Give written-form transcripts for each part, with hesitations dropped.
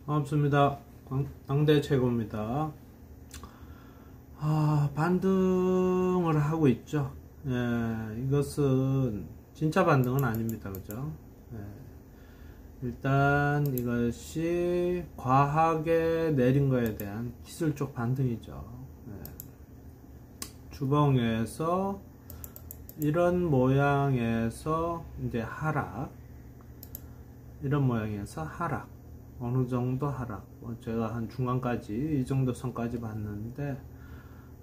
반갑습니다. 당대 최고입니다. 반등을 하고 있죠. 이것은 진짜 반등은 아닙니다. 그죠? 일단 이것이 과하게 내린 거에 대한 기술적 반등이죠. 주봉에서 이런 모양에서 이제 하락, 이런 모양에서 하락, 어느 정도 하락, 제가 한 중간까지 이 정도 선까지 봤는데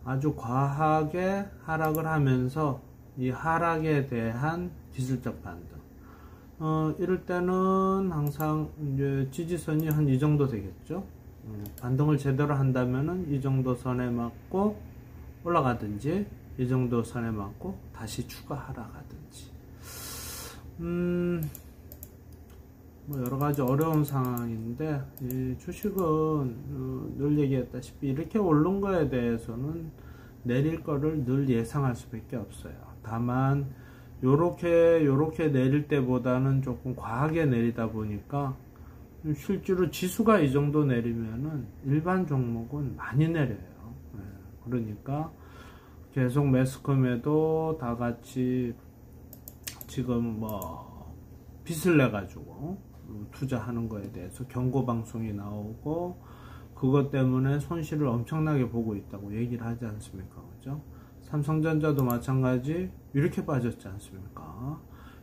아주 과하게 하락을 하면서 이 하락에 대한 기술적 반등, 이럴 때는 항상 이제 지지선이 한 이 정도 되겠죠. 반등을 제대로 한다면은 이 정도 선에 맞고 올라가든지, 이 정도 선에 맞고 다시 추가 하락하든지, 뭐 여러가지 어려운 상황인데, 이 주식은 늘 얘기했다시피 이렇게 오른 거에 대해서는 내릴 거를 늘 예상할 수밖에 없어요. 다만 요렇게 내릴 때보다는 조금 과하게 내리다 보니까 실제로 지수가 이 정도 내리면은 일반 종목은 많이 내려요. 그러니까 계속 매스컴에도 다 같이 지금 뭐 빚을 내 가지고 투자하는 거에 대해서 경고 방송이 나오고, 그것 때문에 손실을 엄청나게 보고 있다고 얘기를 하지 않습니까? 그죠? 삼성전자도 마찬가지 이렇게 빠졌지 않습니까?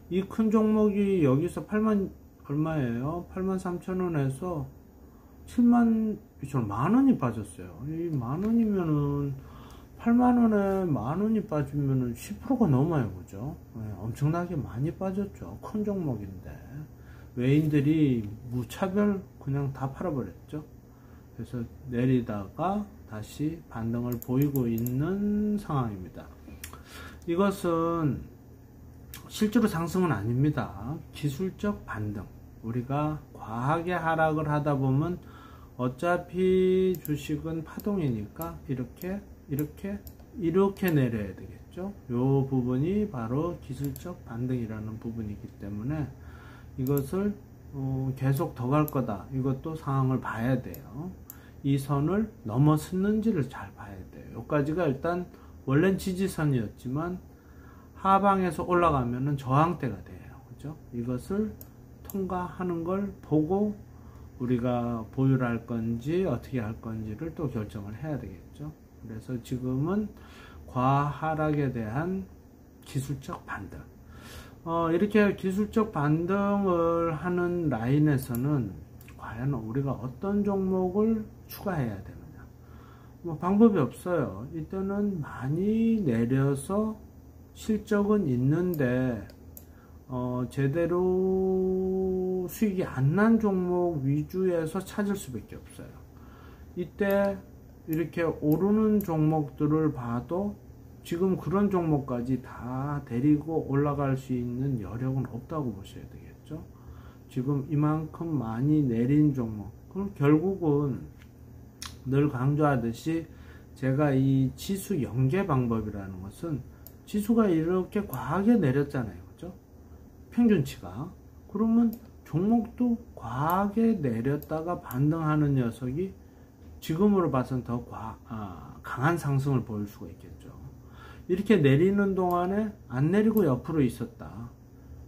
이 큰 종목이 여기서 8만 얼마예요? 83,000원에서 7만 2천 만원이 빠졌어요. 이 만원이면은 8만원에 만원이 빠지면은 10%가 넘어요. 그죠? 엄청나게 많이 빠졌죠. 큰 종목인데 외인들이 무차별 그냥 다 팔아버렸죠. 그래서 내리다가 다시 반등을 보이고 있는 상황입니다. 이것은 실제로 상승은 아닙니다. 기술적 반등. 우리가 과하게 하락을 하다 보면 어차피 주식은 파동이니까 이렇게 내려야 되겠죠. 요 부분이 바로 기술적 반등이라는 부분이기 때문에 이것을 계속 더 갈 거다, 이것도 상황을 봐야 돼요. 이 선을 넘어섰는지를 잘 봐야 돼요. 여기까지가 일단 원래는 지지선이었지만 하방에서 올라가면은 저항대가 돼요. 그죠? 이것을 통과하는 걸 보고 우리가 보유를 할 건지 어떻게 할 건지를 또 결정을 해야 되겠죠. 그래서 지금은 과하락에 대한 기술적 반등, 이렇게 기술적 반등을 하는 라인에서는 과연 우리가 어떤 종목을 추가해야 되느냐, 뭐 방법이 없어요. 이때는 많이 내려서 실적은 있는데 제대로 수익이 안 난 종목 위주에서 찾을 수밖에 없어요. 이때 이렇게 오르는 종목들을 봐도 지금 그런 종목까지 다 데리고 올라갈 수 있는 여력은 없다고 보셔야 되겠죠. 지금 이만큼 많이 내린 종목, 그럼 결국은 늘 강조하듯이 제가 이 지수 연계 방법이라는 것은, 지수가 이렇게 과하게 내렸잖아요. 그죠? 평균치가. 그러면 종목도 과하게 내렸다가 반등하는 녀석이 지금으로 봐서는 더 강한 상승을 보일 수가 있겠죠. 이렇게 내리는 동안에 안 내리고 옆으로 있었다,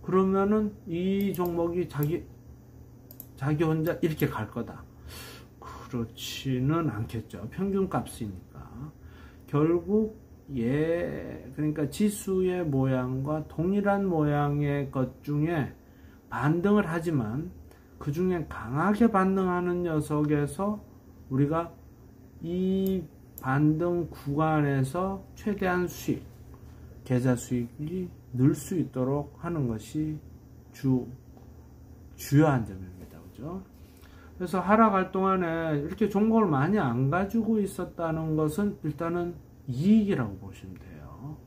그러면은 이 종목이 자기 혼자 이렇게 갈 거다, 그렇지는 않겠죠. 평균 값이니까. 결국 그러니까 지수의 모양과 동일한 모양의 것 중에 반등을 하지만 그 중에 강하게 반등하는 녀석에서 우리가 이 반등 구간에서 최대한 수익, 계좌 수익이 늘 수 있도록 하는 것이 주요한 점입니다. 그죠? 그래서 하락할 동안에 이렇게 종목을 많이 안 가지고 있었다는 것은 일단은 이익이라고 보시면 돼요.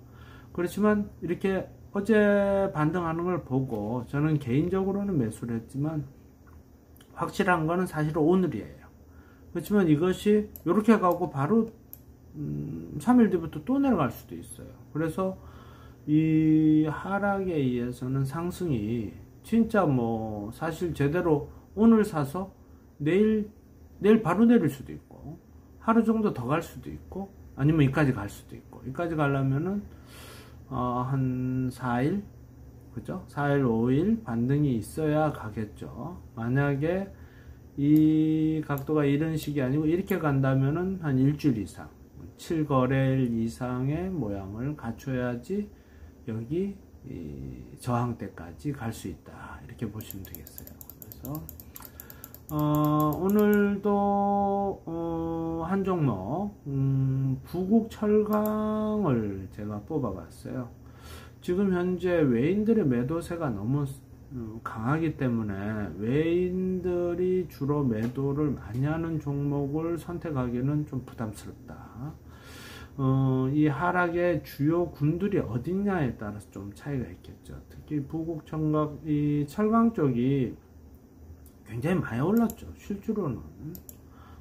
그렇지만 이렇게 어제 반등하는 걸 보고 저는 개인적으로는 매수를 했지만 확실한 거는 사실 오늘이에요. 그렇지만 이것이 이렇게 가고 바로 3일 뒤부터 또 내려갈 수도 있어요. 그래서 이 하락에 의해서는 상승이 진짜 뭐 사실 제대로 오늘 사서 내일 내일 바로 내릴 수도 있고, 하루 정도 더 갈 수도 있고, 아니면 이까지 갈 수도 있고, 이까지 가려면은 한 4일, 그죠? 4일, 5일 반등이 있어야 가겠죠. 만약에 이 각도가 이런 식이 아니고 이렇게 간다면은 한 일주일 이상, 7거래일 이상의 모양을 갖춰야지 여기 이 저항대까지 갈 수 있다, 이렇게 보시면 되겠어요. 그래서 오늘도 한 종목 부국철강을 제가 뽑아봤어요. 지금 현재 외인들의 매도세가 너무 강하기 때문에 외인들이 주로 매도를 많이 하는 종목을 선택하기는 좀 부담스럽다. 이 하락의 주요 군들이 어딨냐에 따라서 좀 차이가 있겠죠. 특히 부국철강, 이 철강 쪽이 굉장히 많이 올랐죠. 실제로는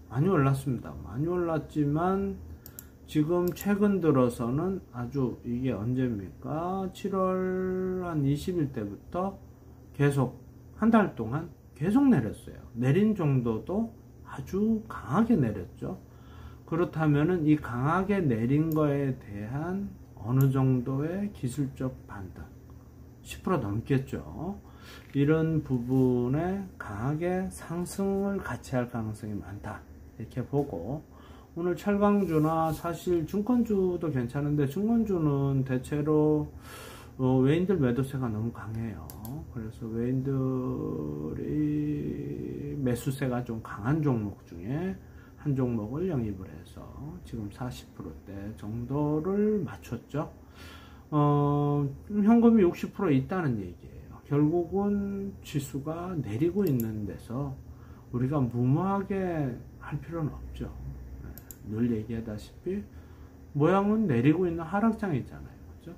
많이 올랐습니다. 많이 올랐지만 지금 최근 들어서는 아주, 이게 언제입니까? 7월 한 20일 때부터 계속 한 달 동안 계속 내렸어요. 내린 정도도 아주 강하게 내렸죠. 그렇다면은 이 강하게 내린 거에 대한 어느 정도의 기술적 반등, 10% 넘겠죠. 이런 부분에 강하게 상승을 같이 할 가능성이 많다, 이렇게 보고, 오늘 철강주나 사실 증권주도 괜찮은데 증권주는 대체로 외인들 매도세가 너무 강해요. 그래서 외인들이 매수세가 좀 강한 종목 중에 한 종목을 영입을 해서 지금 40%대 정도를 맞췄죠. 현금이 60% 있다는 얘기예요. 결국은 지수가 내리고 있는 데서 우리가 무모하게 할 필요는 없죠. 늘 얘기하다시피 모양은 내리고 있는 하락장이잖아요. 그죠?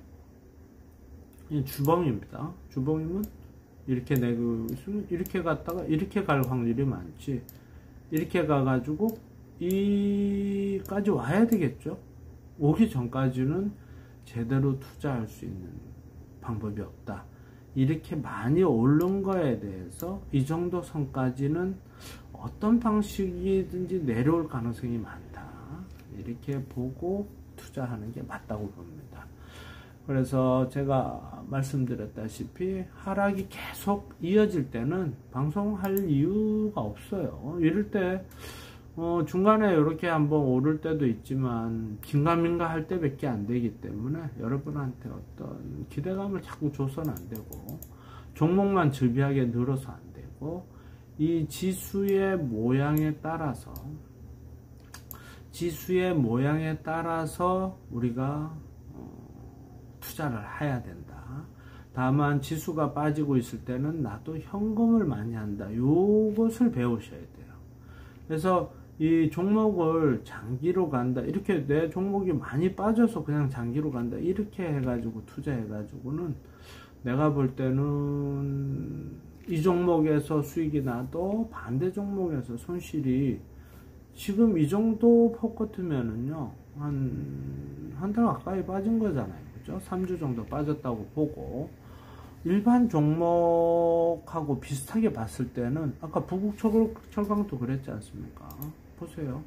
이 주봉입니다. 주봉이면 이렇게 내고 있으면 이렇게 갔다가 이렇게 갈 확률이 많지, 이렇게 가가지고 이까지 와야 되겠죠. 오기 전까지는 제대로 투자할 수 있는 방법이 없다. 이렇게 많이 오른 거에 대해서 이 정도 선까지는 어떤 방식이든지 내려올 가능성이 많다, 이렇게 보고 투자하는 게 맞다고 봅니다. 그래서 제가 말씀드렸다시피 하락이 계속 이어질 때는 방송할 이유가 없어요. 이럴 때 중간에 이렇게 한번 오를 때도 있지만 긴가민가 할 때밖에 안 되기 때문에 여러분한테 어떤 기대감을 자꾸 줘서는 안 되고, 종목만 즐비하게 늘어서 안 되고, 이 지수의 모양에 따라서 우리가 투자를 해야 된다. 다만 지수가 빠지고 있을 때는 나도 현금을 많이 한다, 요것을 배우셔야 돼요. 그래서 이 종목을 장기로 간다, 이렇게 내 종목이 많이 빠져서 그냥 장기로 간다, 이렇게 해가지고 투자해가지고는 내가 볼 때는 이 종목에서 수익이 나도 반대 종목에서 손실이, 지금 이 정도 폭 같으면은요 한 달 가까이 빠진 거잖아요. 그죠? 3주 정도 빠졌다고 보고, 일반 종목하고 비슷하게 봤을 때는 아까 부국철강도 그랬지 않습니까? 보세요.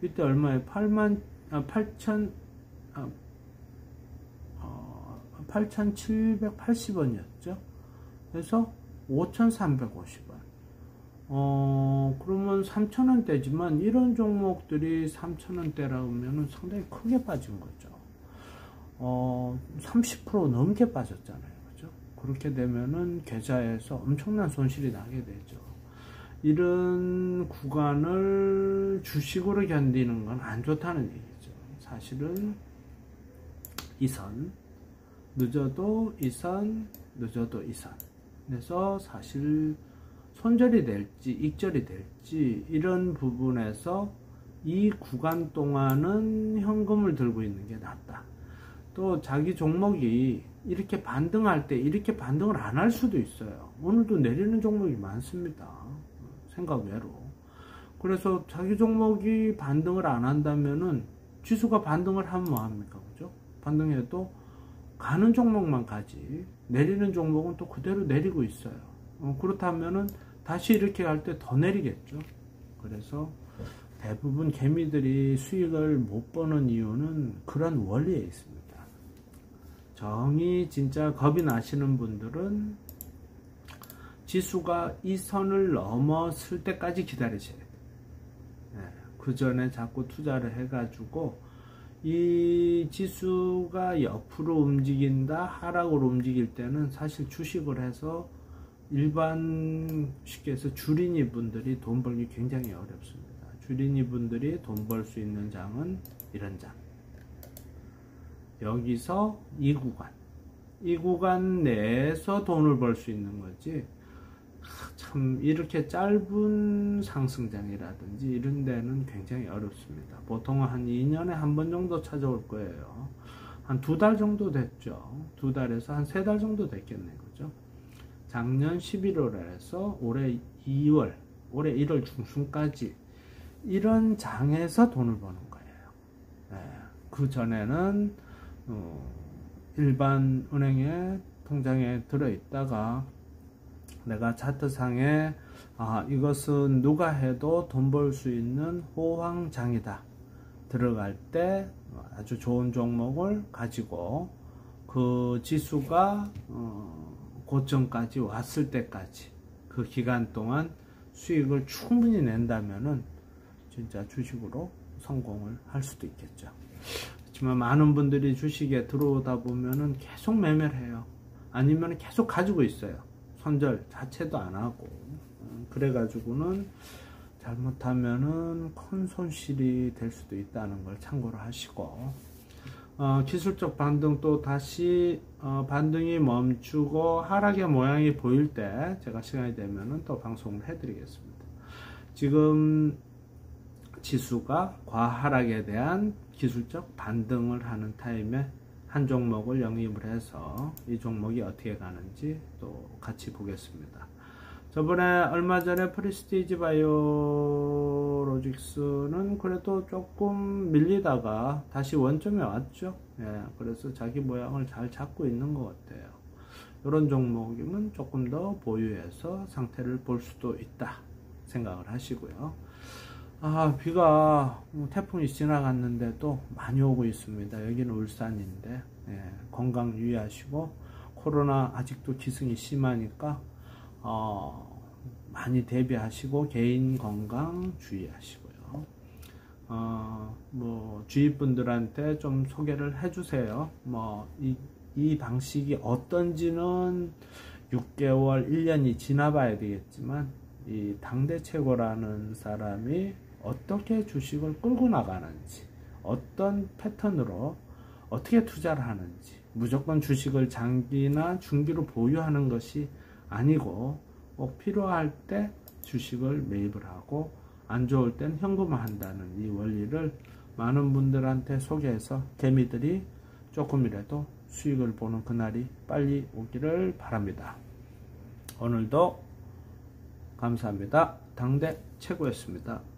이때 얼마에 8,780원이었죠. 그래서 5,350원. 그러면 3,000원대지만 이런 종목들이 3,000원대라면 상당히 크게 빠진 거죠. 30% 넘게 빠졌잖아요. 그죠? 그렇게 되면은 계좌에서 엄청난 손실이 나게 되죠. 이런 구간을 주식으로 견디는 건 안 좋다는 얘기죠. 사실은 이선, 늦어도 이선, 늦어도 이선. 그래서 사실 손절이 될지 익절이 될지 이런 부분에서 이 구간 동안은 현금을 들고 있는 게 낫다. 또 자기 종목이 이렇게 반등할 때 이렇게 반등을 안 할 수도 있어요. 오늘도 내리는 종목이 많습니다. 생각 외로. 그래서 자기 종목이 반등을 안 한다면은 지수가 반등을 하면 뭐합니까? 그죠? 반등해도 가는 종목만 가지, 내리는 종목은 또 그대로 내리고 있어요. 그렇다면은 다시 이렇게 갈 때 더 내리겠죠. 그래서 대부분 개미들이 수익을 못 버는 이유는 그런 원리에 있습니다. 정이 진짜 겁이 나시는 분들은 지수가 이 선을 넘었을 때까지 기다리셔야 돼요. 그 전에 자꾸 투자를 해가지고 이 지수가 옆으로 움직인다, 하락으로 움직일 때는 사실 주식을 해서 일반 쉽게 해서 주린이 분들이 돈 벌기 굉장히 어렵습니다. 주린이 분들이 돈 벌 수 있는 장은 이런 장. 여기서 이 구간 내에서 돈을 벌 수 있는 거지. 참 이렇게 짧은 상승장이라든지 이런 데는 굉장히 어렵습니다. 보통은 한 2년에 한 번 정도 찾아올 거예요. 한 2달 정도 됐죠. 2달에서 한 3달 정도 됐겠네요. 그죠? 작년 11월에서 올해 2월, 올해 1월 중순까지 이런 장에서 돈을 버는 거예요. 그 전에는 일반 은행에 통장에 들어있다가 내가 차트상에 이것은 누가 해도 돈 벌 수 있는 호황장이다. 들어갈 때 아주 좋은 종목을 가지고 그 지수가 고점까지 왔을 때까지 그 기간 동안 수익을 충분히 낸다면은 진짜 주식으로 성공을 할 수도 있겠죠. 하지만 많은 분들이 주식에 들어오다 보면은 계속 매매를 해요. 아니면 계속 가지고 있어요. 손절 자체도 안 하고. 그래가지고는 잘못하면은 큰 손실이 될 수도 있다는 걸 참고로 하시고, 기술적 반등 또 다시 반등이 멈추고 하락의 모양이 보일 때 제가 시간이 되면은 또 방송을 해드리겠습니다. 지금 지수가 과하락에 대한 기술적 반등을 하는 타임에 한 종목을 영입을 해서 이 종목이 어떻게 가는지 또 같이 보겠습니다. 저번에 얼마 전에 프리스티지 바이오로직스는 그래도 조금 밀리다가 다시 원점에 왔죠. 그래서 자기 모양을 잘 잡고 있는 것 같아요. 이런 종목이면 조금 더 보유해서 상태를 볼 수도 있다 생각을 하시고요. 비가 태풍이 지나갔는데도 많이 오고 있습니다. 여기는 울산인데 건강 유의하시고, 코로나 아직도 기승이 심하니까 많이 대비하시고 개인 건강 주의하시고요. 주위 분들한테 좀 소개를 해주세요. 이 방식이 어떤지는 6개월, 1년이 지나봐야 되겠지만, 이 당대 최고라는 사람이 어떻게 주식을 끌고 나가는지, 어떤 패턴으로 어떻게 투자를 하는지, 무조건 주식을 장기나 중기로 보유하는 것이 아니고 꼭 필요할 때 주식을 매입을 하고 안 좋을 땐 현금화한다는 이 원리를 많은 분들한테 소개해서 개미들이 조금이라도 수익을 보는 그날이 빨리 오기를 바랍니다. 오늘도 감사합니다. 당대 최고였습니다.